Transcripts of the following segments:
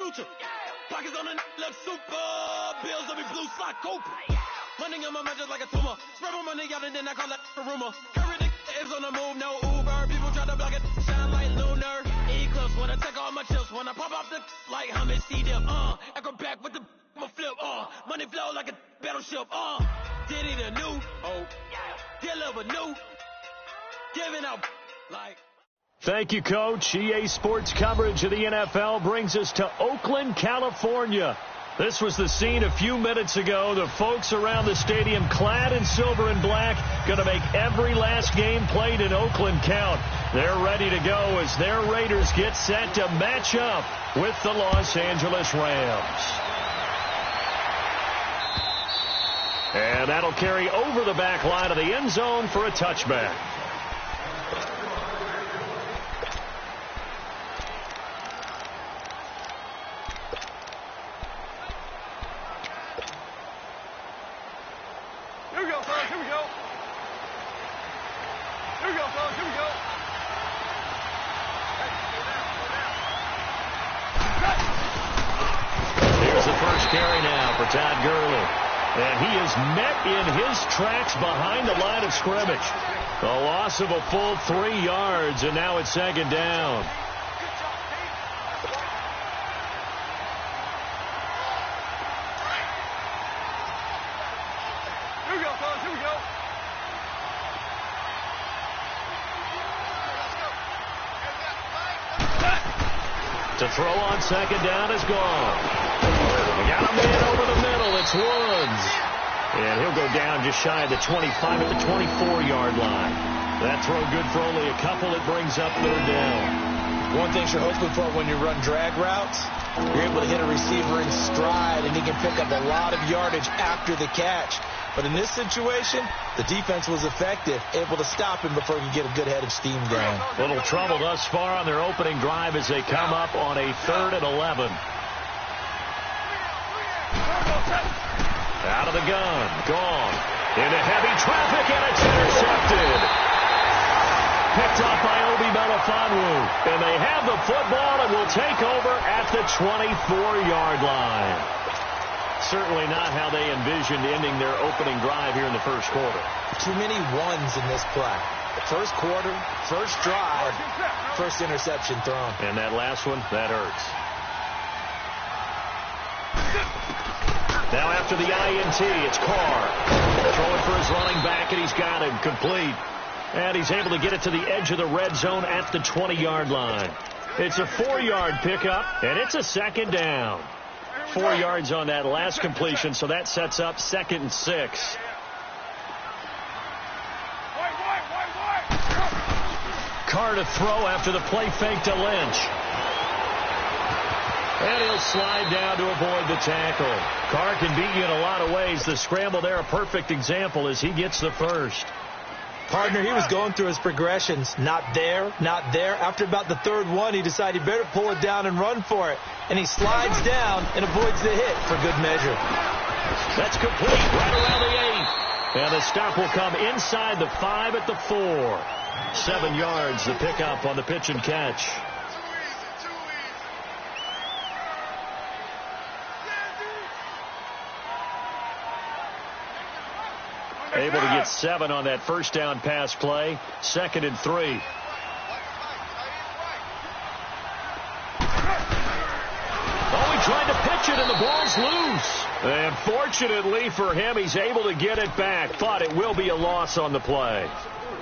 future. Pockets on the look super. Bills on me blue slot Cooper. Money on my mind just like a tumor. Spread my money out and then I call it a rumor. Curry the is on the move, no Uber. People try to block it, shine like lunar. Eclipse when I take all my chips. When I pop off the like hummus, C-dip. Acrobat with the flip. Money flow like a battleship. Did it anew. Deliver new. Giving out like. Thank you, Coach. EA Sports coverage of the NFL brings us to Oakland, California. This was the scene a few minutes ago. The folks around the stadium clad in silver and black going to make every last game played in Oakland count. They're ready to go as their Raiders get set to match up with the Los Angeles Rams. And that'll carry over the back line of the end zone for a touchback. Todd Gurley. And he is met in his tracks behind the line of scrimmage. A loss of a full 3 yards, and now it's second down. Here we go, fellas, here we go. To throw on second down is gone. We got a man over the middle. It's Woods. And he'll go down just shy of the 25 at the 24-yard line. That throw good for only a couple. It brings up third down. One thing you're hoping for when you run drag routes, you're able to hit a receiver in stride, and he can pick up a lot of yardage after the catch. But in this situation, the defense was effective, able to stop him before he could get a good head of steam going. Little trouble thus far on their opening drive as they come up on a 3rd and 11. Out of the gun. Gone. Into heavy traffic, and it's intercepted. Picked up by Obi Melifonwu. And they have the football and will take over at the 24-yard line. Certainly not how they envisioned ending their opening drive here in the first quarter. Too many ones in this play. First quarter, first drive, first interception thrown. And that last one, that hurts. Now after the INT, it's Carr. Throwing for his running back, and he's got him complete. And he's able to get it to the edge of the red zone at the 20-yard line. It's a 4-yard pickup, and it's a second down. 4 yards on that last completion, so that sets up 2nd and 6. Carr to throw after the play fake to Lynch. And he'll slide down to avoid the tackle. Carr can beat you in a lot of ways. The scramble there, a perfect example as he gets the first. Partner, he was going through his progressions. Not there, not there. After about the 3rd one, he decided he better pull it down and run for it. And he slides down and avoids the hit for good measure. That's complete right around the 8. And the stop will come inside the 5 at the 4. 7 yards, the pickup on the pitch and catch. Able to get 7 on that first down pass play. 2nd and 3. Oh, he tried to pitch it, and the ball's loose. And fortunately for him, he's able to get it back, but it will be a loss on the play.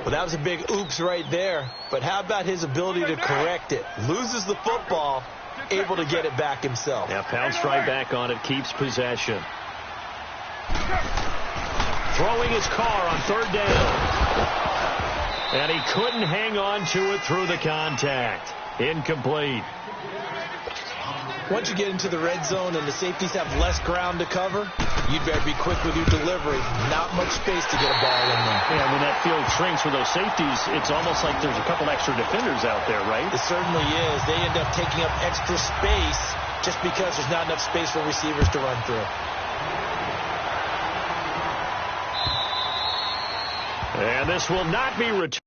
Well, that was a big oops right there. But how about his ability to correct it? Loses the football, able to get it back himself. Yeah, pounced right back on it, keeps possession. Throwing his Carr on 3rd down. And he couldn't hang on to it through the contact. Incomplete. Once you get into the red zone and the safeties have less ground to cover, you'd better be quick with your delivery. Not much space to get a ball in there. Yeah, when that field shrinks with those safeties, it's almost like there's a couple extra defenders out there, right? It certainly is. They end up taking up extra space just because there's not enough space for receivers to run through. And this will not be returned.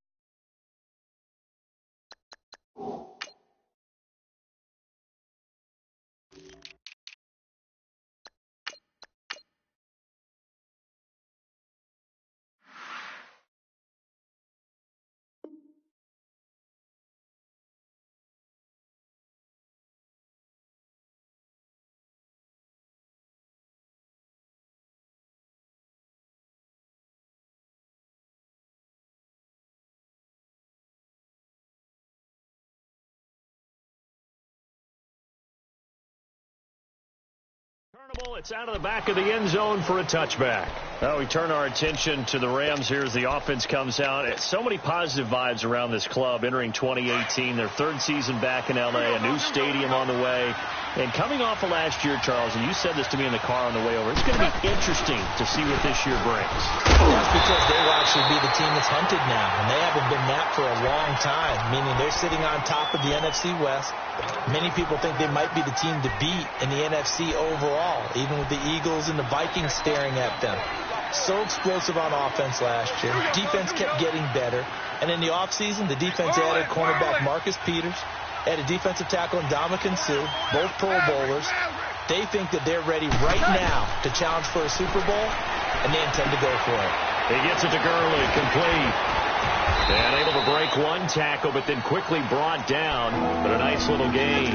It's out of the back of the end zone for a touchback. Now we turn our attention to the Rams here as the offense comes out. So many positive vibes around this club entering 2018. Their third season back in L.A., a new stadium on the way. And coming off of last year, Charles, and you said this to me in the car on the way over, it's going to be interesting to see what this year brings. That's because they will actually be the team that's hunted now, and they haven't been that for a long time, meaning they're sitting on top of the NFC West. Many people think they might be the team to beat in the NFC overall, even with the Eagles and the Vikings staring at them. So explosive on offense last year. Defense kept getting better. And in the offseason, the defense added cornerback Marcus Peters, added defensive tackle Ndamukong Suh, both Pro Bowlers. They think that they're ready right now to challenge for a Super Bowl, and they intend to go for it. He gets it to Gurley, complete. And able to break one tackle, but then quickly brought down. But a nice little gain.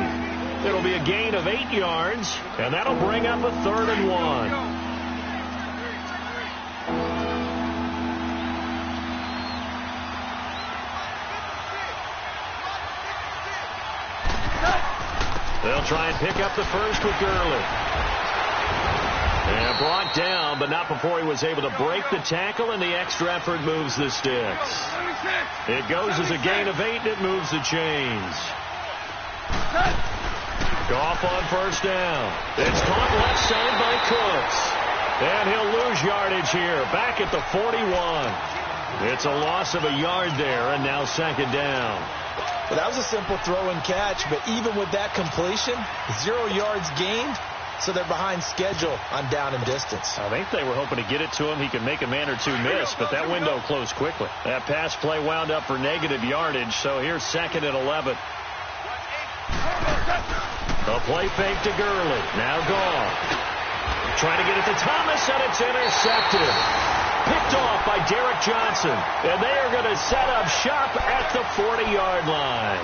It'll be a gain of 8 yards, and that'll bring up a 3rd and 1. They'll try and pick up the first with Gurley. And brought down, but not before he was able to break the tackle, and the extra effort moves the sticks. It goes as a gain of 8, and it moves the chains. Goff on first down. It's caught left side by Cooks. And he'll lose yardage here, back at the 41. It's a loss of a yard there, and now 2nd down. Well, that was a simple throw and catch, but even with that completion, 0 yards gained, so they're behind schedule on down and distance. I think they were hoping to get it to him. He could make a man or two miss, but that window closed quickly. That pass play wound up for negative yardage, so here's 2nd and 11. The play fake to Gurley. Now gone. Trying to get it to Thomas, and it's intercepted. Picked off by Derek Johnson. And they are going to set up shop at the 40-yard line.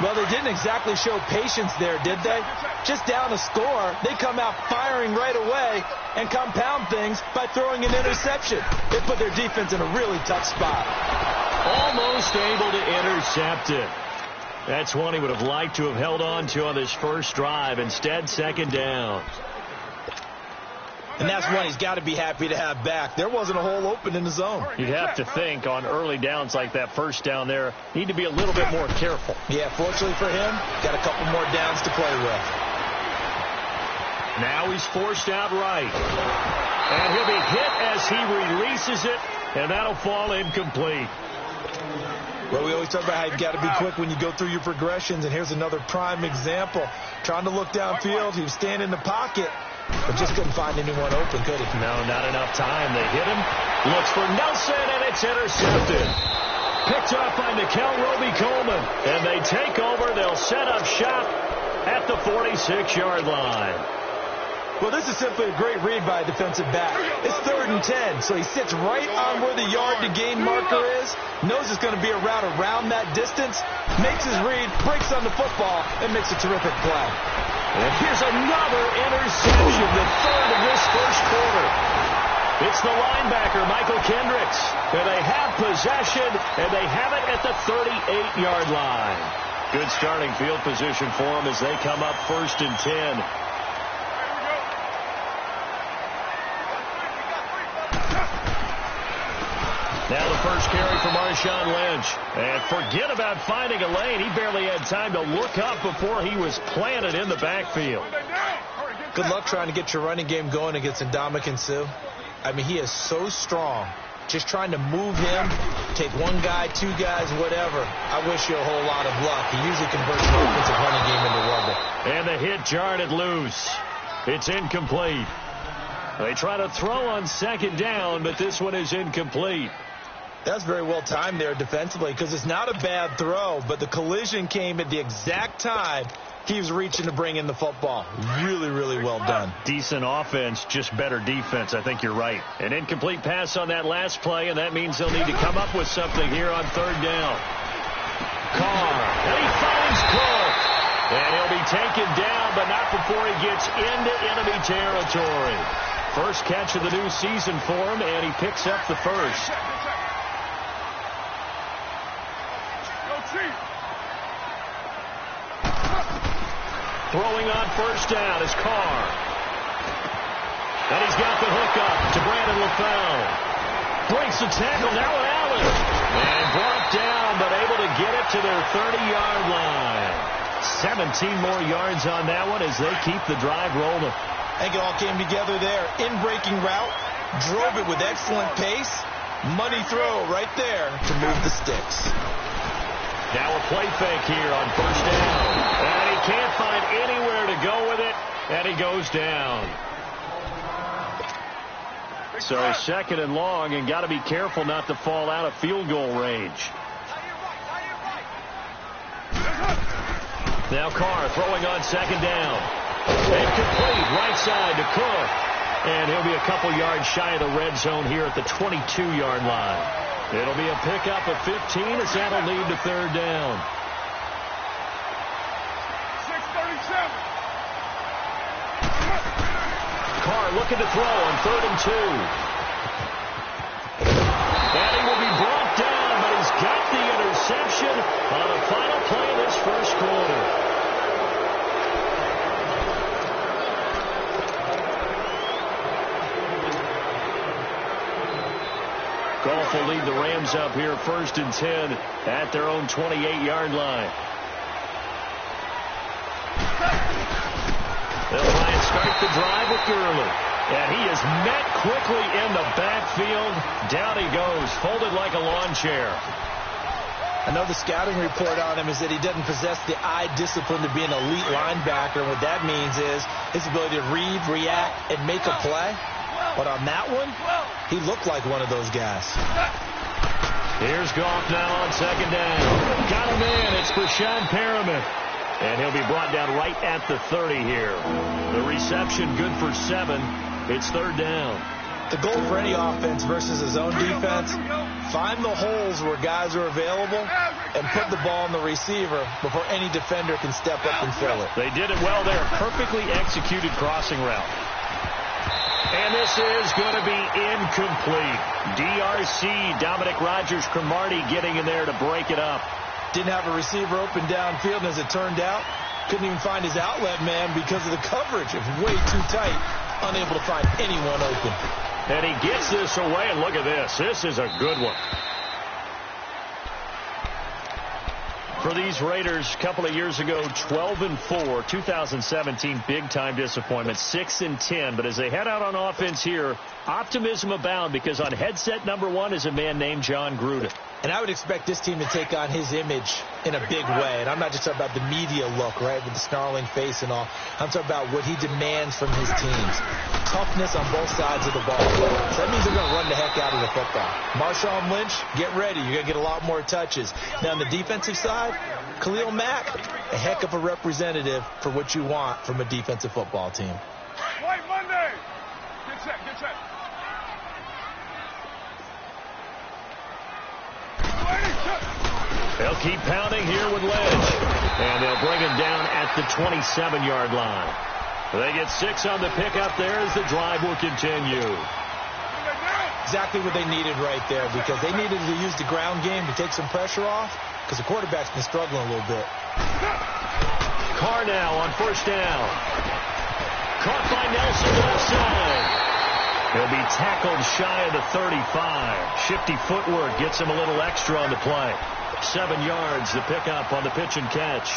Well, they didn't exactly show patience there, did they? Just down a score, they come out firing right away and compound things by throwing an interception. They put their defense in a really tough spot. Almost able to intercept it. That's one he would have liked to have held on to on this first drive. Instead, 2nd down. And that's one he's got to be happy to have back. There wasn't a hole open in the zone. You'd have to think on early downs like that first down there, need to be a little bit more careful. Yeah, fortunately for him, got a couple more downs to play with. Now he's forced out right. And he'll be hit as he releases it, and that'll fall incomplete. Well, we always talk about how you've got to be quick when you go through your progressions, and here's another prime example. Trying to look downfield, he was standing in the pocket, but just couldn't find anyone open, could he? No, not enough time. They hit him. Looks for Nelson, and it's intercepted. Picked off by Nickel Roby-Coleman. And they take over. They'll set up shop at the 46-yard line. Well, this is simply a great read by a defensive back. It's 3rd and 10, so he sits right on where the yard-to-gain marker is, knows it's going to be a route around that distance, makes his read, breaks on the football, and makes a terrific play. And here's another interception, the 3rd of this first quarter. It's the linebacker, Michael Kendricks. And they have possession, and they have it at the 38-yard line. Good starting field position for them as they come up 1st and 10. Now the first carry for Marshawn Lynch. And forget about finding a lane. He barely had time to look up before he was planted in the backfield. Good luck trying to get your running game going against Ndamukong Suh. I mean, he is so strong. Just trying to move him, take one guy, 2 guys, whatever. I wish you a whole lot of luck. He usually converts the offensive running game into rubble. And the hit jarred it loose. It's incomplete. They try to throw on 2nd down, but this one is incomplete. That's very well timed there defensively because it's not a bad throw, but the collision came at the exact time he was reaching to bring in the football. Really, really well done. Decent offense, just better defense. I think you're right. An incomplete pass on that last play, and that means they'll need to come up with something here on 3rd down. Carr, and he finds Cook. And he'll be taken down, but not before he gets into enemy territory. First catch of the new season for him, and he picks up the first. Throwing on 1st down is Carr. And he's got the hook up to Brandon LaFell. Breaks the tackle, now Allen. And brought down, but able to get it to their 30-yard line. 17 more yards on that one as they keep the drive rolling. I think it all came together there. In-breaking route, drove it with excellent pace. Money throw right there to move the sticks. Now a play fake here on first down. And he can't find anywhere to go with it, and he goes down. So second and long, and got to be careful not to fall out of field goal range. Now Carr throwing on second down. Incomplete, right side to Cook. And he'll be a couple yards shy of the red zone here at the 22-yard line. It'll be a pickup of 15 as that'll lead to third down. 6:37. Carr looking to throw on 3rd and 2. And he will be brought down, but he's got the interception on the final play of this first quarter. Goff will lead the Rams up here 1st and 10 at their own 28-yard line. They'll try and start the drive with Gurley. And he is met quickly in the backfield. Down he goes, folded like a lawn chair. I know the scouting report on him is that he doesn't possess the eye discipline to be an elite linebacker. What that means is his ability to read, react, and make a play. But on that one, he looked like one of those guys. Here's Goff now on second down. Got him in. It's Brashad Perriman. And he'll be brought down right at the 30 here. The reception good for 7. It's third down. The goal for any offense versus his own defense, find the holes where guys are available and put the ball on the receiver before any defender can step up and fill it. They did it well there. Perfectly executed crossing route. And this is going to be incomplete. DRC, Dominic Rodgers-Cromartie getting in there to break it up. Didn't have a receiver open downfield, and as it turned out, couldn't even find his outlet man because of the coverage. It was way too tight, unable to find anyone open. And he gets this away, and look at this. This is a good one. For these Raiders, a couple of years ago, 12-4, 2017, big-time disappointment, 6-10. But as they head out on offense here, optimism abound because on headset number 1 is a man named John Gruden. And I would expect this team to take on his image in a big way. And I'm not just talking about the media look, right, with the snarling face and all. I'm talking about what he demands from his teams. Toughness on both sides of the ball. So that means they're going to run the heck out of the football. Marshawn Lynch, get ready. You're going to get a lot more touches. Now, on the defensive side, Khalil Mack, a heck of a representative for what you want from a defensive football team. White Monday. Get set, get set. They'll keep pounding here with Ledge. And they'll bring him down at the 27-yard line. They get 6 on the pickup there as the drive will continue. Exactly what they needed right there, because they needed to use the ground game to take some pressure off, because the quarterback's been struggling a little bit. Carr now on first down. Caught by Nelson left side. He'll be tackled shy of the 35. Shifty footwork gets him a little extra on the play. 7 yards, the pickup on the pitch and catch.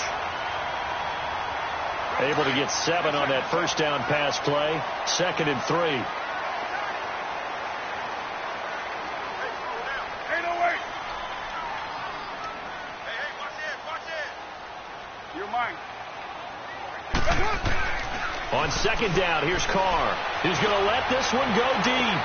Able to get 7 on that first down pass play. 2nd and 3. 808. Hey, watch it. You're mine. On second down, here's Carr. He's going to let this one go deep.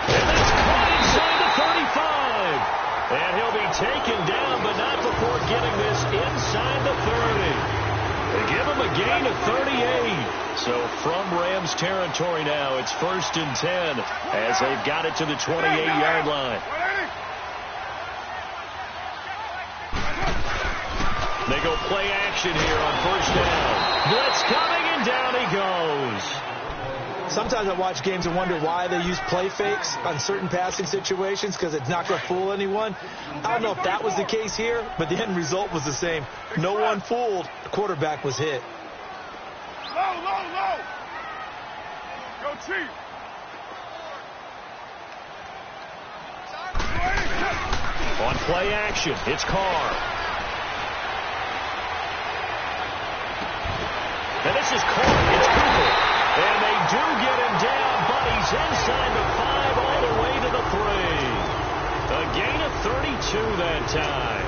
And that's caught inside the 35. And he'll be taken down, but not before getting this inside the 30. They give him a gain of 38. So from Rams territory now, it's 1st and 10 as they've got it to the 28-yard line. They go play action here on first down. Blitz coming, and down he goes. Sometimes I watch games and wonder why they use play fakes on certain passing situations, because it's not going to fool anyone. I don't know if that was the case here, but the end result was the same. No one fooled. The quarterback was hit. Low. On play action, it's Carr. And this is Carr. It's Cooper. And they do get him down, but he's inside the 5 all the way to the 3. A gain of 32 that time.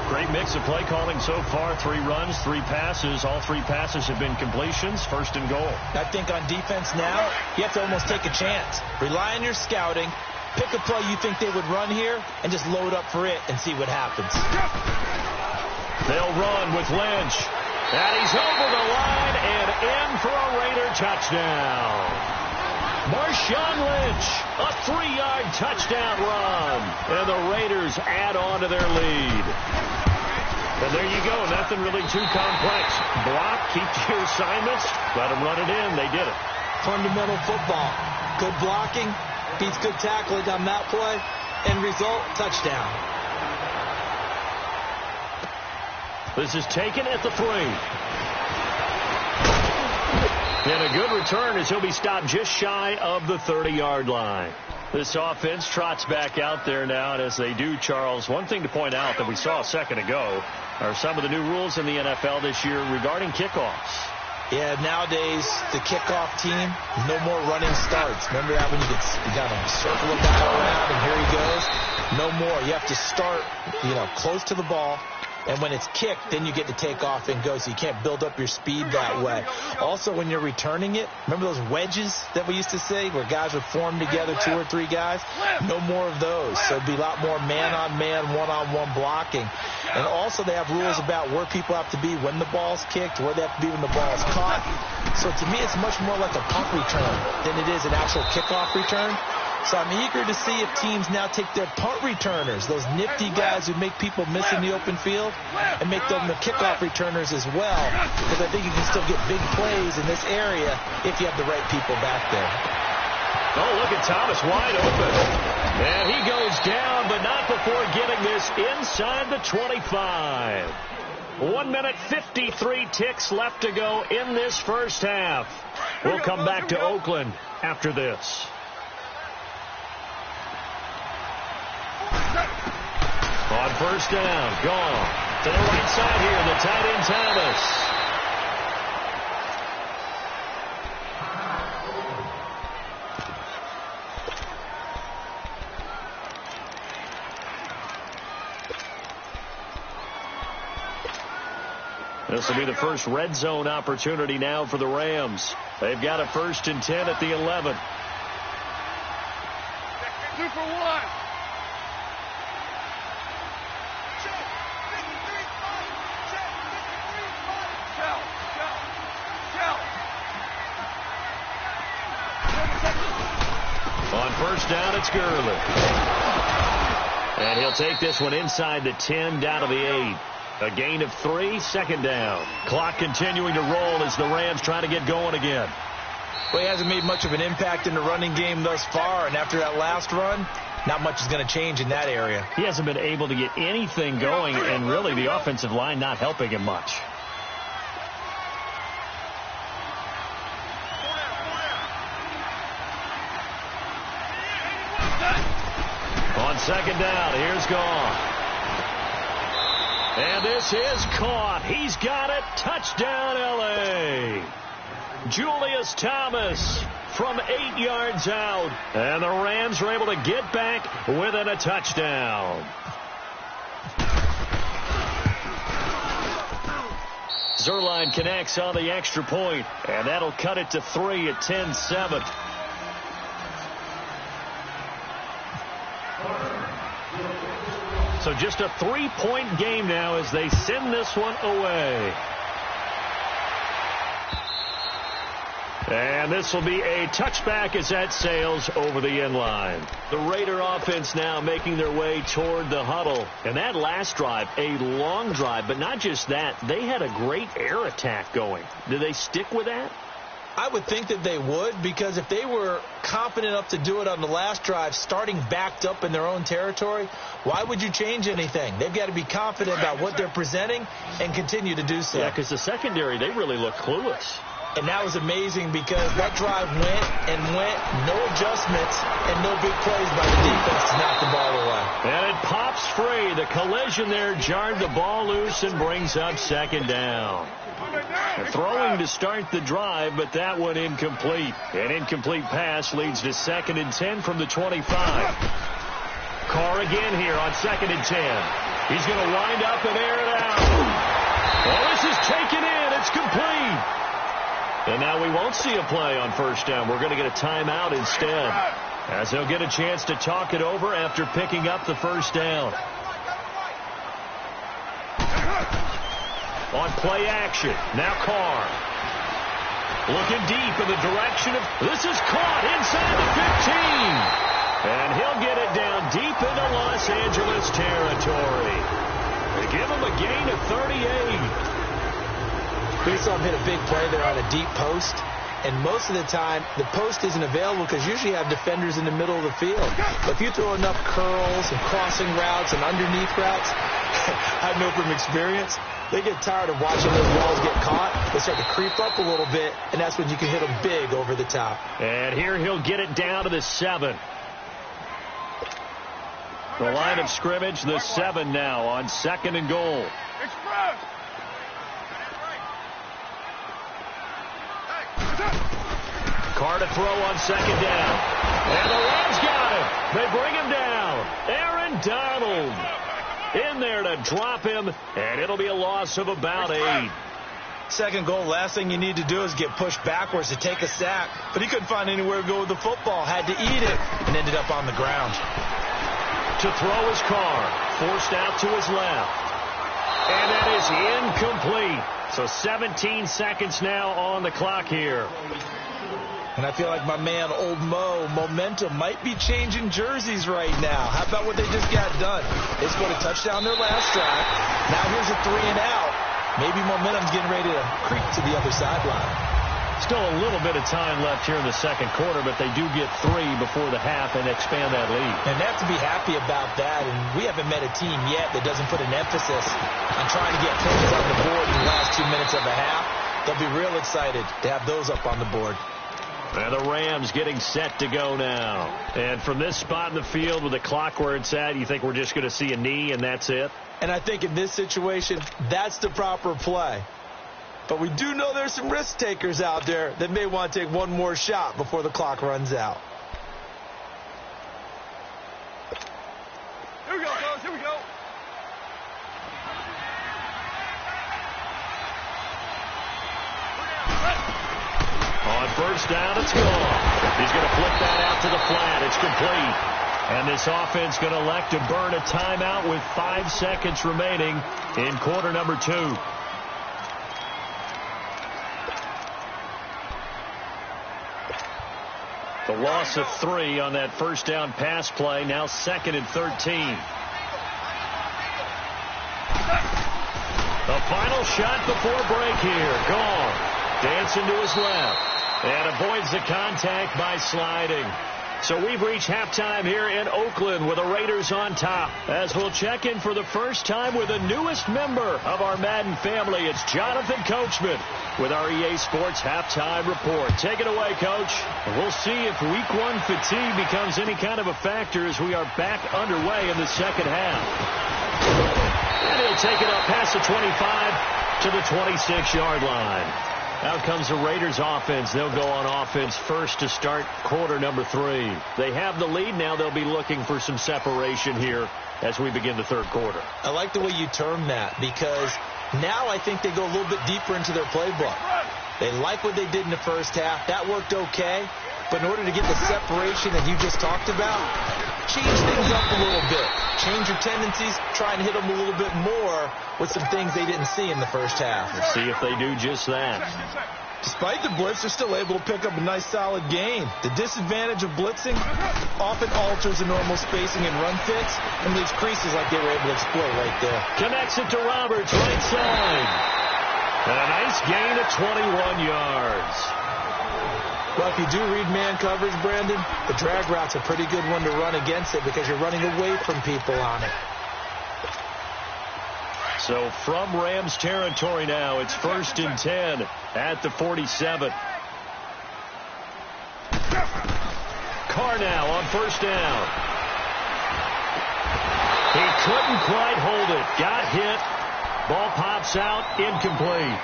Great mix of play calling so far. 3 runs, 3 passes. All 3 passes have been completions. 1st and goal. I think on defense now, you have to almost take a chance. Rely on your scouting. Pick a play you think they would run here and just load up for it and see what happens. They'll run with Lynch. And he's over the line and in for a Raider touchdown. Marshawn Lynch, a 3-yard touchdown run. And the Raiders add on to their lead. And there you go. Nothing really too complex. Block, keep to your assignments, let them run it in. They did it. Fundamental football. Good blocking. Beats good tackling on that play. End result, touchdown. This is taken at the 3. And a good return as he'll be stopped just shy of the 30-yard line. This offense trots back out there now, and as they do, Charles, one thing to point out that we saw a second ago are some of the new rules in the NFL this year regarding kickoffs. Yeah, nowadays, the kickoff team, no more running starts. Remember that when you got to circle a guy around and here he goes? No more. You have to start, close to the ball. And when it's kicked, then you get to take off and go, so you can't build up your speed that way. Also, when you're returning it, remember those wedges that we used to say where guys would form together, 2 or 3 guys? No more of those. So it'd be a lot more man-on-man, one-on-one blocking. And also they have rules about where people have to be when the ball's kicked, where they have to be when the ball's caught. So to me, it's much more like a punt return than it is an actual kickoff return. So I'm eager to see if teams now take their punt returners, those nifty guys who make people miss in the open field, and make them the kickoff returners as well, because I think you can still get big plays in this area if you have the right people back there. Oh, look at Thomas wide open. And he goes down, but not before getting this inside the 25. 1 minute, 53 ticks left to go in this first half. We'll come back to Oakland after this. On first down, gone. To the right side here, the tight end Thomas. This will be the first red zone opportunity now for the Rams. They've got a 1st and 10 at the 11. 2 for 1. On first down, it's Gurley. And he'll take this one inside the 10, down to the 8. A gain of 3, 2nd down. Clock continuing to roll as the Rams try to get going again. Well, he hasn't made much of an impact in the running game thus far, and after that last run, not much is going to change in that area. He hasn't been able to get anything going, and really the offensive line not helping him much. On 2nd down, here's Goff. And this is caught. He's got it. Touchdown, L.A. Julius Thomas from 8 yards out. And the Rams are able to get back within a touchdown. Zerline connects on the extra point, and that'll cut it to 3 at 10-7. So just a 3-point game now as they send this one away. And this will be a touchback as that sails over the end line. The Raider offense now making their way toward the huddle. And that last drive, a long drive, but not just that. They had a great air attack going. Do they stick with that? I would think that they would, because if they were confident enough to do it on the last drive, starting backed up in their own territory, why would you change anything? They've got to be confident about what they're presenting and continue to do so. Yeah, because the secondary, they really look clueless. And that was amazing because that drive went and went, no adjustments, and no big plays by the defense to knock the ball away. And it pops free. The collision there jarred the ball loose and brings up second down. Throwing to start the drive, but that one incomplete. An incomplete pass leads to 2nd and 10 from the 25. Carr again here on 2nd and 10. He's going to wind up and air it out. Oh, this is taken in. It's complete. And now we won't see a play on first down. We're going to get a timeout instead, as they'll get a chance to talk it over after picking up the first down. On play action, now Carr. Looking deep in the direction of, this is caught inside the 15. And he'll get it down deep into Los Angeles territory. They give him a gain of 38. We saw him hit a big play there on a deep post. And most of the time, the post isn't available because usually you have defenders in the middle of the field. But if you throw enough curls and crossing routes and underneath routes, I know from experience, they get tired of watching those balls get caught. They start to creep up a little bit, and that's when you can hit them big over the top. And here he'll get it down to the 7. The line of scrimmage, the 7 now on 2nd and goal. Carr to throw on 2nd down. And the Rams got him. They bring him down. Aaron Donald in there to drop him, and it'll be a loss of about 8. Second goal, last thing you need to do is get pushed backwards to take a sack. But he couldn't find anywhere to go with the football. Had to eat it and ended up on the ground. To throw is Carr. Forced out to his left. And that is incomplete. So 17 seconds now on the clock here. And I feel like my man, Old Mo, momentum might be changing jerseys right now. How about what they just got done? They scored a touchdown their last drive. Now here's a 3 and out. Maybe momentum's getting ready to creep to the other sideline. Still a little bit of time left here in the second quarter, but they do get 3 before the half and expand that lead. And they have to be happy about that. And we haven't met a team yet that doesn't put an emphasis on trying to get points on the board in the last 2 minutes of a half. They'll be real excited to have those up on the board. And the Rams getting set to go now. And from this spot in the field with the clock where it's at, you think we're just going to see a knee and that's it? And I think in this situation, that's the proper play. But we do know there's some risk takers out there that may want to take one more shot before the clock runs out. Here we go, fellas. Here we go. On first down, it's gone. He's going to flip that out to the flat. It's complete. And this offense going to elect to burn a timeout with 5 seconds remaining in quarter number 2. The loss of 3 on that first down pass play. Now 2nd and 13. The final shot before break here. Gone. Dancing to his left. And avoids the contact by sliding. So we've reached halftime here in Oakland with the Raiders on top. As we'll check in for the first time with the newest member of our Madden family. It's Jonathan Coachman with our EA Sports Halftime Report. Take it away, Coach. We'll see if Week 1 fatigue becomes any kind of a factor as we are back underway in the second half. And he'll take it up past the 25 to the 26-yard line. Out comes the Raiders offense. They'll go on offense first to start quarter number 3. They have the lead. Now they'll be looking for some separation here as we begin the third quarter. I like the way you term that because now I think they go a little bit deeper into their playbook. They like what they did in the first half. That worked okay. But in order to get the separation that you just talked about, change things up a little bit. Change your tendencies. Try and hit them a little bit more with some things they didn't see in the first half. Let's see if they do just that. Despite the blitz, they're still able to pick up a nice, solid gain. The disadvantage of blitzing often alters the normal spacing and run fits and leaves creases like they were able to exploit right there. Connects it to Roberts, right side. And a nice gain of 21 yards. Well, if you do read man coverage, Brandon, the drag route's a pretty good one to run against it because you're running away from people on it. So from Rams territory now, it's 1st and 10 at the 47. Carr now on 1st down. He couldn't quite hold it. Got hit. Ball pops out. Incomplete.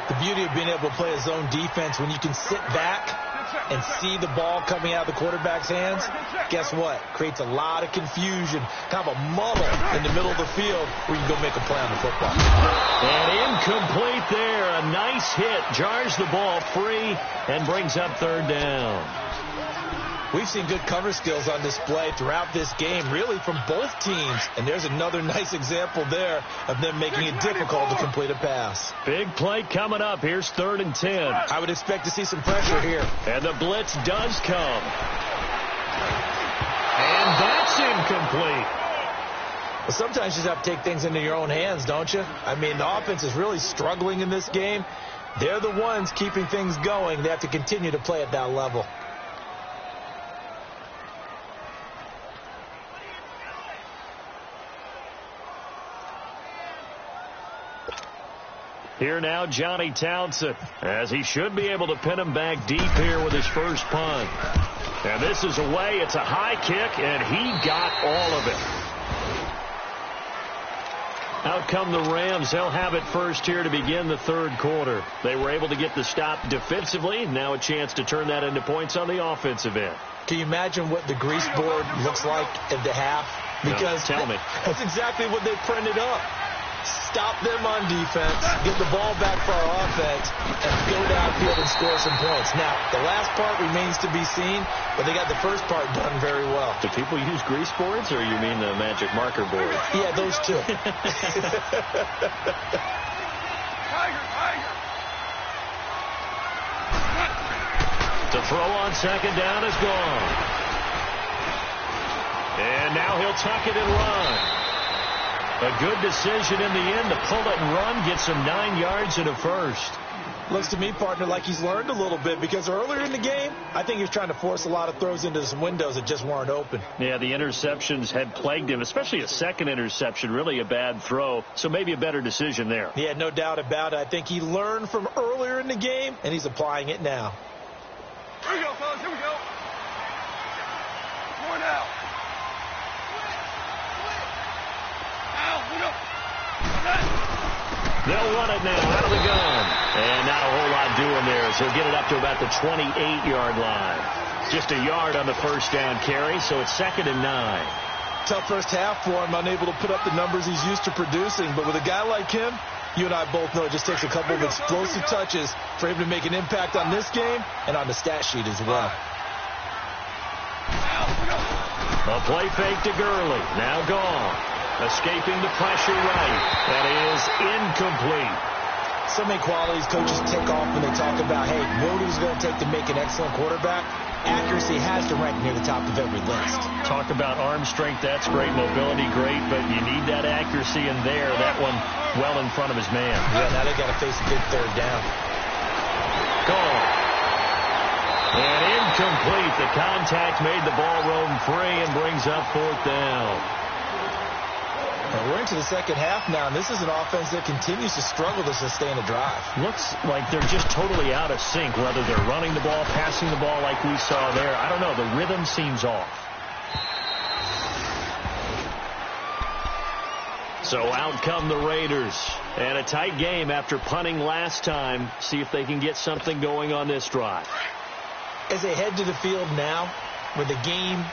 The beauty of being able to play a zone defense when you can sit back and see the ball coming out of the quarterback's hands, guess what? Creates a lot of confusion, kind of a muddle in the middle of the field where you can go make a play on the football. And incomplete there. A nice hit. Jars the ball free and brings up 3rd down. We've seen good cover skills on display throughout this game, really from both teams. And there's another nice example there of them making it difficult to complete a pass. Big play coming up. Here's 3rd and 10. I would expect to see some pressure here. And the blitz does come. And that's incomplete. Well, sometimes you just have to take things into your own hands, don't you? I mean, the offense is really struggling in this game. They're the ones keeping things going. They have to continue to play at that level. Here now, Johnny Townsend, as he should be able to pin him back deep here with his first punt. And this is away. It's a high kick, and he got all of it. Out come the Rams. They'll have it first here to begin the 3rd quarter. They were able to get the stop defensively. Now a chance to turn that into points on the offensive end. Can you imagine what the grease board looks like at the half? Because no, tell me. That's exactly what they printed up. Stop them on defense, get the ball back for our offense, and go downfield and score some points. Now, the last part remains to be seen, but they got the first part done very well. Do people use grease boards, or you mean the magic marker board? Yeah, those two. To throw on 2nd down is gone. And now he'll tuck it and run. A good decision in the end to pull it and run, gets him 9 yards and a first. Looks to me, partner, like he's learned a little bit, because earlier in the game, I think he was trying to force a lot of throws into some windows that just weren't open. Yeah, the interceptions had plagued him, especially a second interception, really a bad throw. So maybe a better decision there. Yeah, no doubt about it. I think he learned from earlier in the game, and he's applying it now. Here we go, fellas. Here we go. More now. They'll run it now out of the gun. And not a whole lot doing there, as he'll get it up to about the 28-yard line. Just a yard on the first down carry, so it's 2nd and 9. Tough first half for him, unable to put up the numbers he's used to producing. But with a guy like him, you and I both know it just takes a couple of explosive touches for him to make an impact on this game and on the stat sheet as well. A play fake to Gurley. Now gone. Escaping the pressure right. That is incomplete. So many qualities coaches tick off when they talk about, hey, what is it going to take to make an excellent quarterback? Accuracy has to rank near the top of every list. Talk about arm strength. That's great. Mobility, great. But you need that accuracy in there. That one well in front of his man. Yeah, now they got to face a big 3rd down. Gone. And incomplete. The contact made the ball roam free and brings up 4th down. And we're into the second half now, and this is an offense that continues to struggle to sustain a drive. Looks like they're just totally out of sync, whether they're running the ball, passing the ball like we saw there. I don't know. The rhythm seems off. So out come the Raiders. And a tight game after punting last time. See if they can get something going on this drive. As they head to the field now, with the game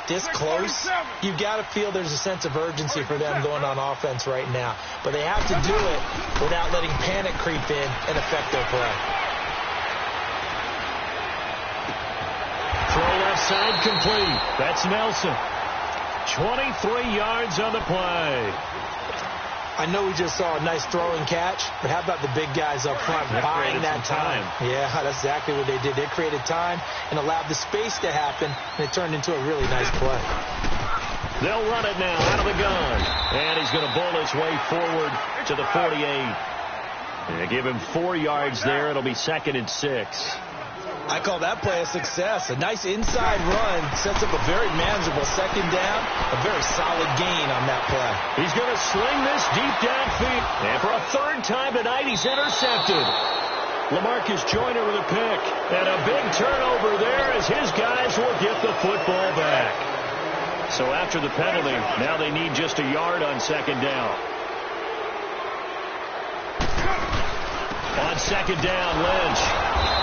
this close, you've got to feel there's a sense of urgency for them going on offense right now. But they have to do it without letting panic creep in and affect their play. Throw left side complete. That's Nelson. 23 yards on the play. I know we just saw a nice throwing catch, but how about the big guys up front buying that time? Yeah, that's exactly what they did. They created time and allowed the space to happen, and it turned into a really nice play. They'll run it now out of the gun, and he's going to bowl his way forward to the 48. They give him 4 yards there. It'll be 2nd and 6. I call that play a success. A nice inside run sets up a very manageable second down. A very solid gain on that play. He's going to sling this deep downfield. And for a third time tonight, he's intercepted. LaMarcus Joyner with a pick. And a big turnover there as his guys will get the football back. So after the penalty, now they need just a yard on second down. On second down, Lynch.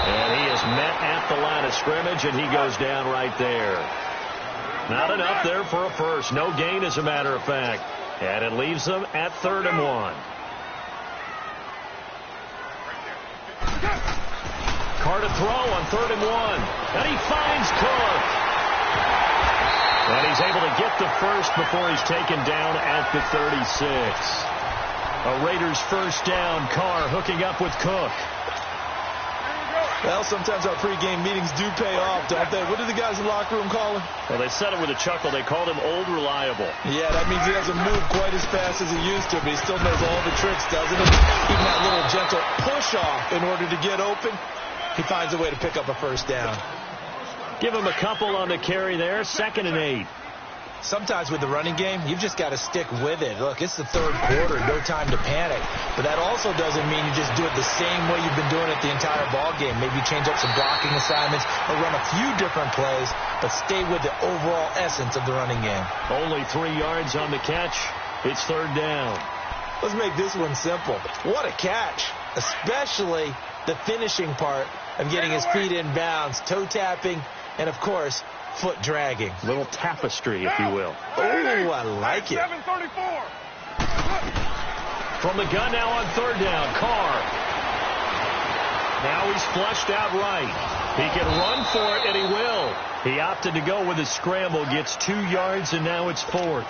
And he is met at the line of scrimmage, and he goes down right there. Not enough there for a first. No gain, as a matter of fact. And it leaves them at 3rd and 1. Carr to throw on 3rd and 1. And he finds Cook. And he's able to get the first before he's taken down at the 36. A Raiders first down. Carr hooking up with Cook. Well, sometimes our pregame meetings do pay off, don't they? What do the guys in the locker room call him? Well, they said it with a chuckle. They called him Old Reliable. Yeah, that means he doesn't move quite as fast as he used to, but he still knows all the tricks, doesn't he? Even that little gentle push-off in order to get open, he finds a way to pick up a first down. Give him a couple on the carry there. 2nd and 8. Sometimes with the running game, you've just got to stick with it. Look, it's the 3rd quarter, no time to panic. But that also doesn't mean you just do it the same way you've been doing it the entire ball game. Maybe change up some blocking assignments or run a few different plays, but stay with the overall essence of the running game. Only 3 yards on the catch. It's 3rd down. Let's make this one simple. What a catch, especially the finishing part of getting his feet in bounds, toe tapping, and, of course, foot dragging. Little tapestry, if you will. Oh, I like it. From the gun now on 3rd down, Carr. Now he's flushed out right. He can run for it, and he will. He opted to go with a scramble, gets 2 yards, and now it's 4th.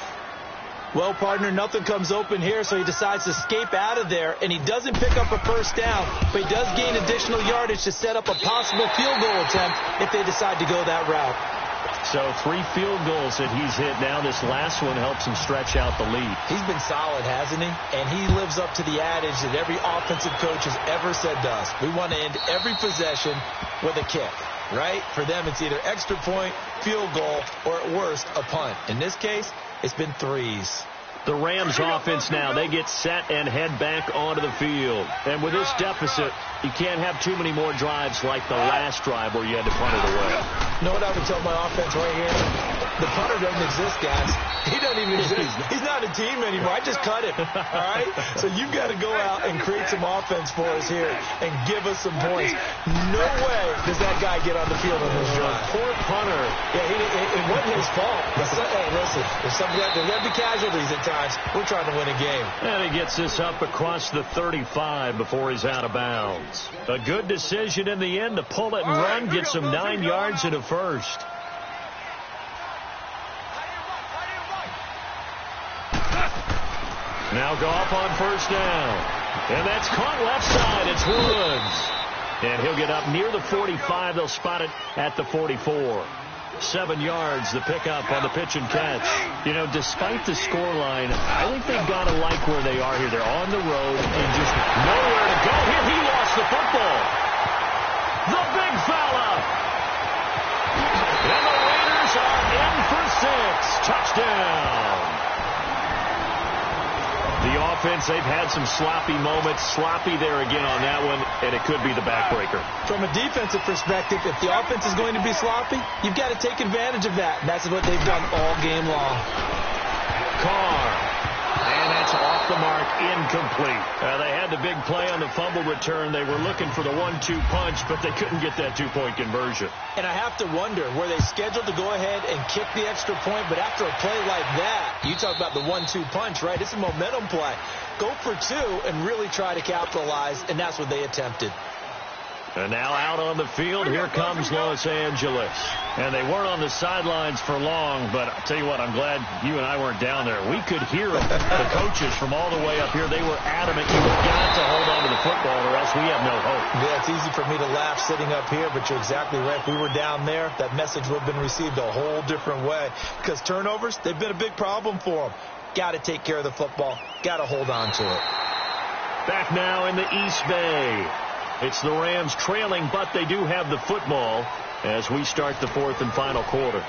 Well, partner, nothing comes open here, so he decides to escape out of there, and he doesn't pick up a first down, but he does gain additional yardage to set up a possible field goal attempt if they decide to go that route. So 3 field goals that he's hit now. This last one helps him stretch out the lead. He's been solid, hasn't he? And he lives up to the adage that every offensive coach has ever said to us. We want to end every possession with a kick, right? For them, it's either extra point, field goal, or at worst, a punt. In this case, it's been 3s. The Rams offense now, they get set and head back onto the field. And with this deficit, you can't have too many more drives like the last drive where you had to punt it away. You know what I would tell my offense right here? The punter doesn't exist, guys. He doesn't even exist. He's not a team anymore. I just cut him. All right? So you've got to go out and create some offense for us here and give us some points. No way does that guy get on the field on this drive. Poor punter. Yeah, it wasn't his fault. Hey, listen, there's going to be casualties at times. We're trying to win a game. And he gets this up across the 35 before he's out of bounds. A good decision in the end to pull it and run, get some 9 yards and a first. Now Goff on first down. And that's caught left side. It's Woods. And he'll get up near the 45. They'll spot it at the 44. 7 yards, the pickup on the pitch and catch. You know, despite the scoreline, I think they've got to like where they are here. They're on the road and just nowhere to go. Here he lost the football. The big fella. And the Raiders are in for 6. Touchdown. The offense, they've had some sloppy moments. Sloppy there again on that one, and it could be the backbreaker. From a defensive perspective, if the offense is going to be sloppy, you've got to take advantage of that. And that's what they've done all game long. Carr. And that's off the mark, incomplete. They had the big play on the fumble return. They were looking for the 1-2 punch, but they couldn't get that 2-point conversion. And I have to wonder, were they scheduled to go ahead and kick the extra point? But after a play like that, you talk about the 1-2 punch, right? It's a momentum play. Go for 2 and really try to capitalize, and that's what they attempted. And now out on the field, here comes Los Angeles. And they weren't on the sidelines for long, but I'll tell you what, I'm glad you and I weren't down there. We could hear them. The coaches from all the way up here, they were adamant you've got to hold on to the football or else we have no hope. Yeah, it's easy for me to laugh sitting up here, but you're exactly right. If we were down there, that message would have been received a whole different way. Because turnovers, they've been a big problem for them. Got to take care of the football. Got to hold on to it. Back now in the East Bay. It's the Rams trailing, but they do have the football as we start the fourth and final quarter.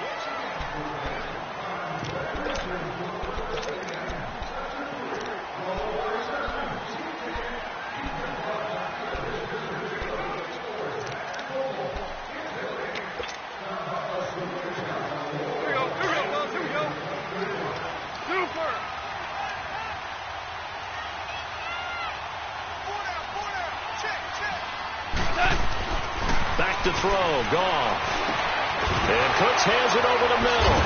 Back to throw, Goff. And Cooks hands it over the middle.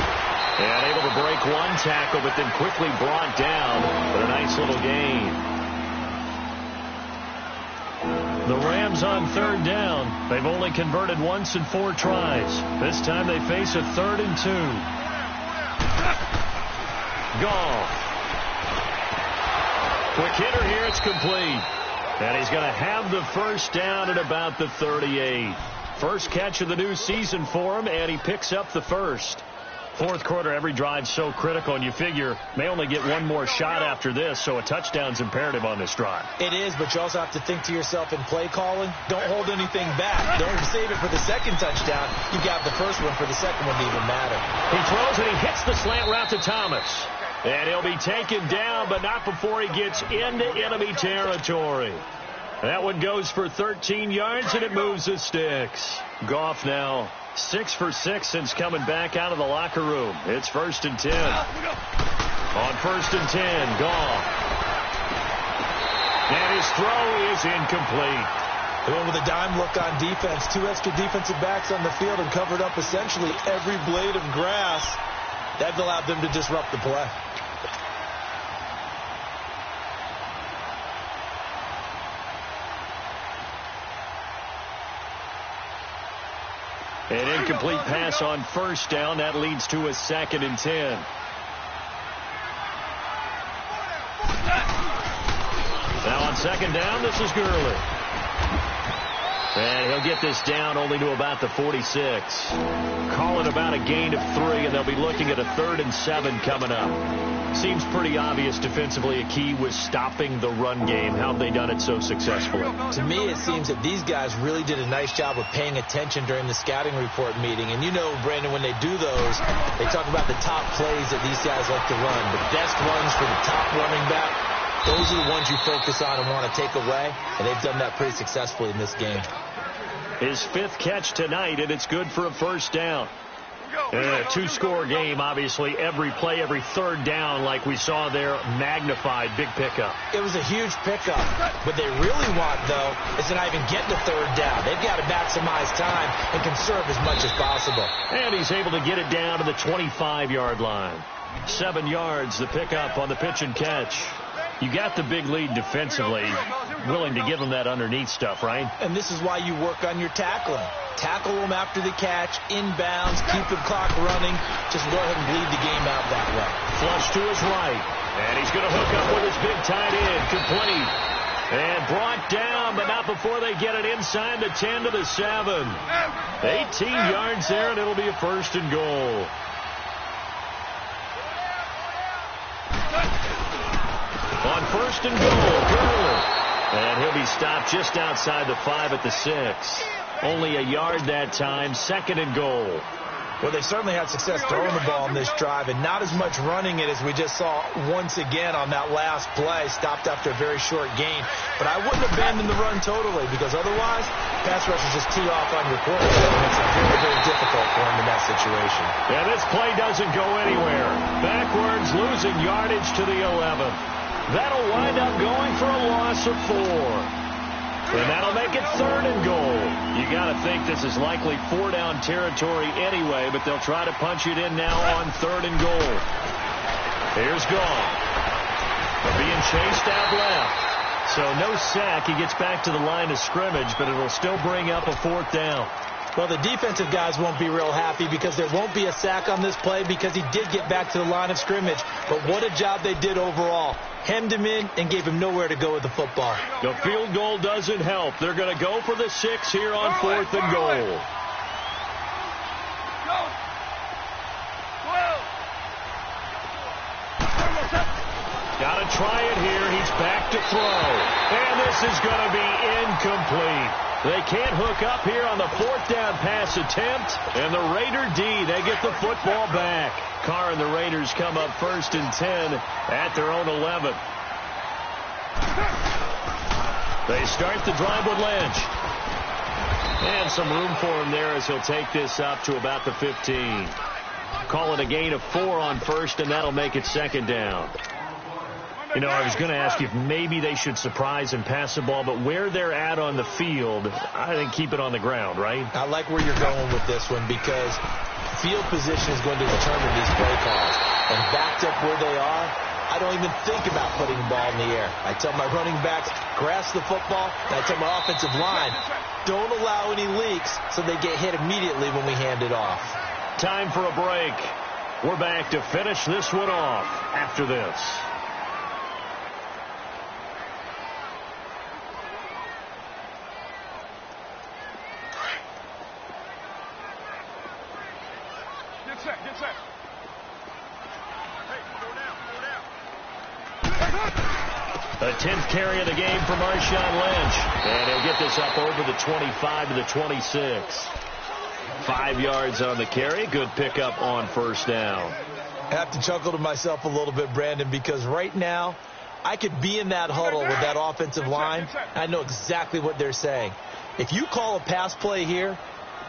And able to break one tackle, but then quickly brought down. But a nice little gain. The Rams on third down. They've only converted once in 4 tries. This time they face a 3rd and 2. Goff. Quick hitter here, it's complete. And he's going to have the first down at about the 38. First catch of the new season for him, and he picks up the first. Fourth quarter, every drive so critical, and you figure may only get one more shot after this, so a touchdown's imperative on this drive. It is, but you also have to think to yourself in play calling, don't hold anything back. Don't save it for the second touchdown. You got the first one for the second one to even matter. He throws and he hits the slant route to Thomas. And he'll be taken down, but not before he gets into enemy territory. That one goes for 13 yards, and it moves the sticks. Goff now 6 for 6 since coming back out of the locker room. It's 1st and 10. On 1st and 10, Goff. And his throw is incomplete. They went with a dime look on defense. 2 extra defensive backs on the field and covered up essentially every blade of grass. That allowed them to disrupt the play. An incomplete pass on 1st down. That leads to a 2nd and 10. Now on 2nd down, this is Gurley. And he'll get this down only to about the 46. Call it about a gain of 3, and they'll be looking at a 3rd and 7 coming up. Seems pretty obvious defensively a key was stopping the run game. How have they done it so successfully? To me, it seems that these guys really did a nice job of paying attention during the scouting report meeting. And you know, Brandon, when they do those, they talk about the top plays that these guys like to run. The best runs for the top running back, those are the ones you focus on and want to take away. And they've done that pretty successfully in this game. His 5th catch tonight, and it's good for a 1st down. A 2-score game, obviously. Every play, every 3rd down, like we saw there, magnified. Big pickup. It was a huge pickup. What they really want, though, is to not even get to 3rd down. They've got to maximize time and conserve as much as possible. And he's able to get it down to the 25-yard line. 7 yards, the pickup on the pitch and catch. You got the big lead defensively, willing to give them that underneath stuff, right? And this is why you work on your tackling. Tackle them after the catch, inbounds, keep the clock running. Just go ahead and bleed the game out that way. Flush to his right. And he's going to hook up with his big tight end. Complete. And brought down, but not before they get it inside the 10 to the 7. 18 yards there, and it'll be a 1st and goal. On 1st and goal, Gurley. And he'll be stopped just outside the 5 at the 6. Only a yard that time, 2nd and goal. Well, they certainly had success throwing the ball in this drive, and not as much running it as we just saw once again on that last play. Stopped after a very short gain. But I wouldn't abandon the run totally, because otherwise, pass rushers just tee off on your quarterback. It makes it very, very difficult for him in that situation. Yeah, this play doesn't go anywhere. Backwards, losing yardage to the 11. That'll wind up going for a loss of 4. And that'll make it 3rd and goal. You got to think this is likely 4-down territory anyway, but they'll try to punch it in now on 3rd and goal. Here's Goff. They're being chased out left. So no sack. He gets back to the line of scrimmage, but it'll still bring up a 4th down. Well, the defensive guys won't be real happy because there won't be a sack on this play because he did get back to the line of scrimmage. But what a job they did overall. Hemmed him in and gave him nowhere to go with the football. The field goal doesn't help. They're going to go for the 6 here on 4th and goal. Got to try it here. He's back to throw. And this is going to be incomplete. They can't hook up here on the fourth down pass attempt. And the Raider D, they get the football back. Carr and the Raiders come up 1st and 10 at their own 11. They start the drive with Lynch. And some room for him there as he'll take this up to about the 15. Call it a gain of 4 on first, and that'll make it 2nd down. You know, I was going to ask you if maybe they should surprise and pass the ball, but where they're at on the field, I think keep it on the ground, right? I like where you're going with this one because field position is going to determine these play calls. And backed up where they are, I don't even think about putting the ball in the air. I tell my running backs, grasp the football, and I tell my offensive line, don't allow any leaks so they get hit immediately when we hand it off. Time for a break. We're back to finish this one off after this. Get set. Hey, go down. The 10th carry of the game for Marshawn Lynch. And he'll get this up over the 25 to the 26. 5 yards on the carry. Good pickup on first down. I have to chuckle to myself a little bit, Brandon, because right now I could be in that huddle with that offensive line. I know exactly what they're saying. If you call a pass play here,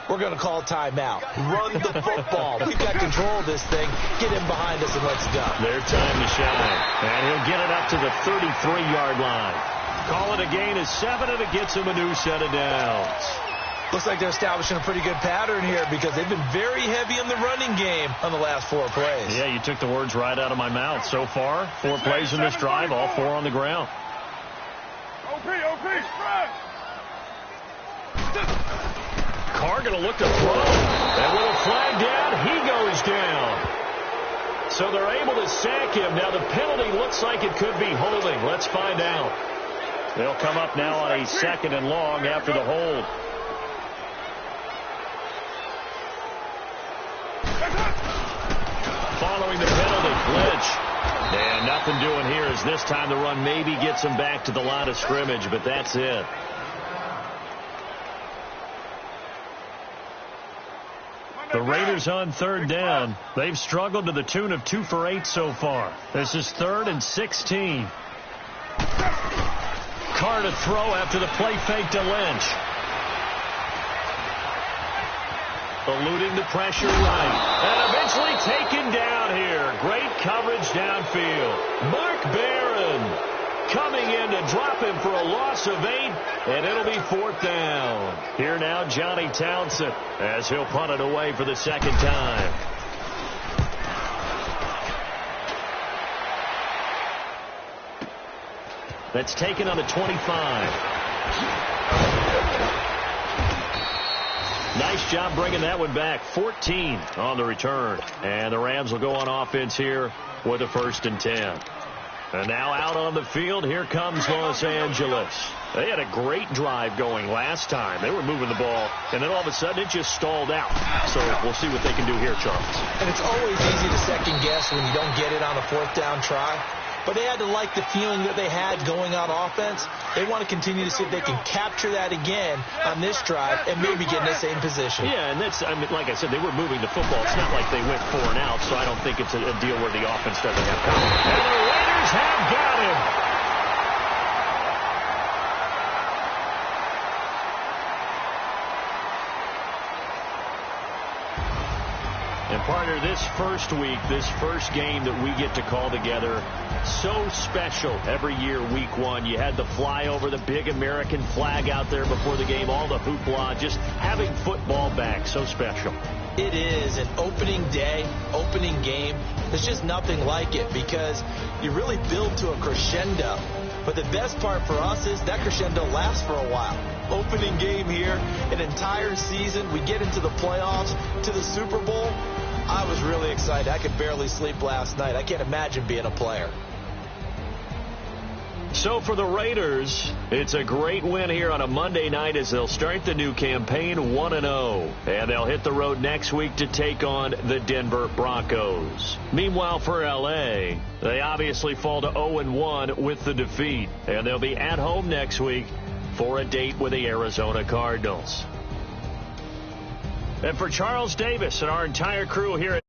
we're going to call timeout. Run the football. We've got control of this thing. Get in behind us and let's go. Their time to shine. And he'll get it up to the 33-yard line. Call it a gain of 7, and it gets him a new set of downs. Looks like they're establishing a pretty good pattern here because they've been very heavy in the running game on the last 4 plays. Yeah, you took the words right out of my mouth. So far, 4 plays in this drive, all 4 on the ground. OP, run! Carr going to look to throw. And with a flag down, he goes down. So they're able to sack him. Now the penalty looks like it could be holding. Let's find out. They'll come up now on a 2nd and long after the hold. Following the penalty, Lynch. And nothing doing here as this time the run maybe gets him back to the line of scrimmage, but that's it. The Raiders on 3rd down. They've struggled to the tune of 2 for 8 so far. This is 3rd and 16. Carr to throw after the play fake to Lynch. Eluding the pressure right. And eventually taken down here. Great coverage downfield. Mark Barron coming in to drop him for a loss of 8, and it'll be 4th down. Here now, Johnny Townsend, as he'll punt it away for the 2nd time. That's taken on the 25. Nice job bringing that one back. 14 on the return. And the Rams will go on offense here with a 1st and 10. And now out on the field, here comes Los Angeles. They had a great drive going last time. They were moving the ball, and then all of a sudden it just stalled out. So we'll see what they can do here, Charles. And it's always easy to second guess when you don't get it on a 4th down try. But they had to like the feeling that they had going on offense. They want to continue to see if they can capture that again on this drive and maybe get in the same position. Yeah, and that's, I mean, like I said, they were moving the football. It's not like they went 4 and out, so I don't think it's a deal where the offense doesn't have confidence. And the Raiders have got him. And partner, this first week, this first game that we get to call together, so special every year, week 1. You had the flyover, the big American flag out there before the game, all the hoopla, just having football back, so special. It is an opening day, opening game. There's just nothing like it because you really build to a crescendo. But the best part for us is that crescendo lasts for a while. Opening game here, an entire season. We get into the playoffs, to the Super Bowl. I was really excited. I could barely sleep last night. I can't imagine being a player. So for the Raiders, it's a great win here on a Monday night as they'll start the new campaign 1-0. And they'll hit the road next week to take on the Denver Broncos. Meanwhile, for L.A., they obviously fall to 0-1 with the defeat. And they'll be at home next week for a date with the Arizona Cardinals. And for Charles Davis and our entire crew here at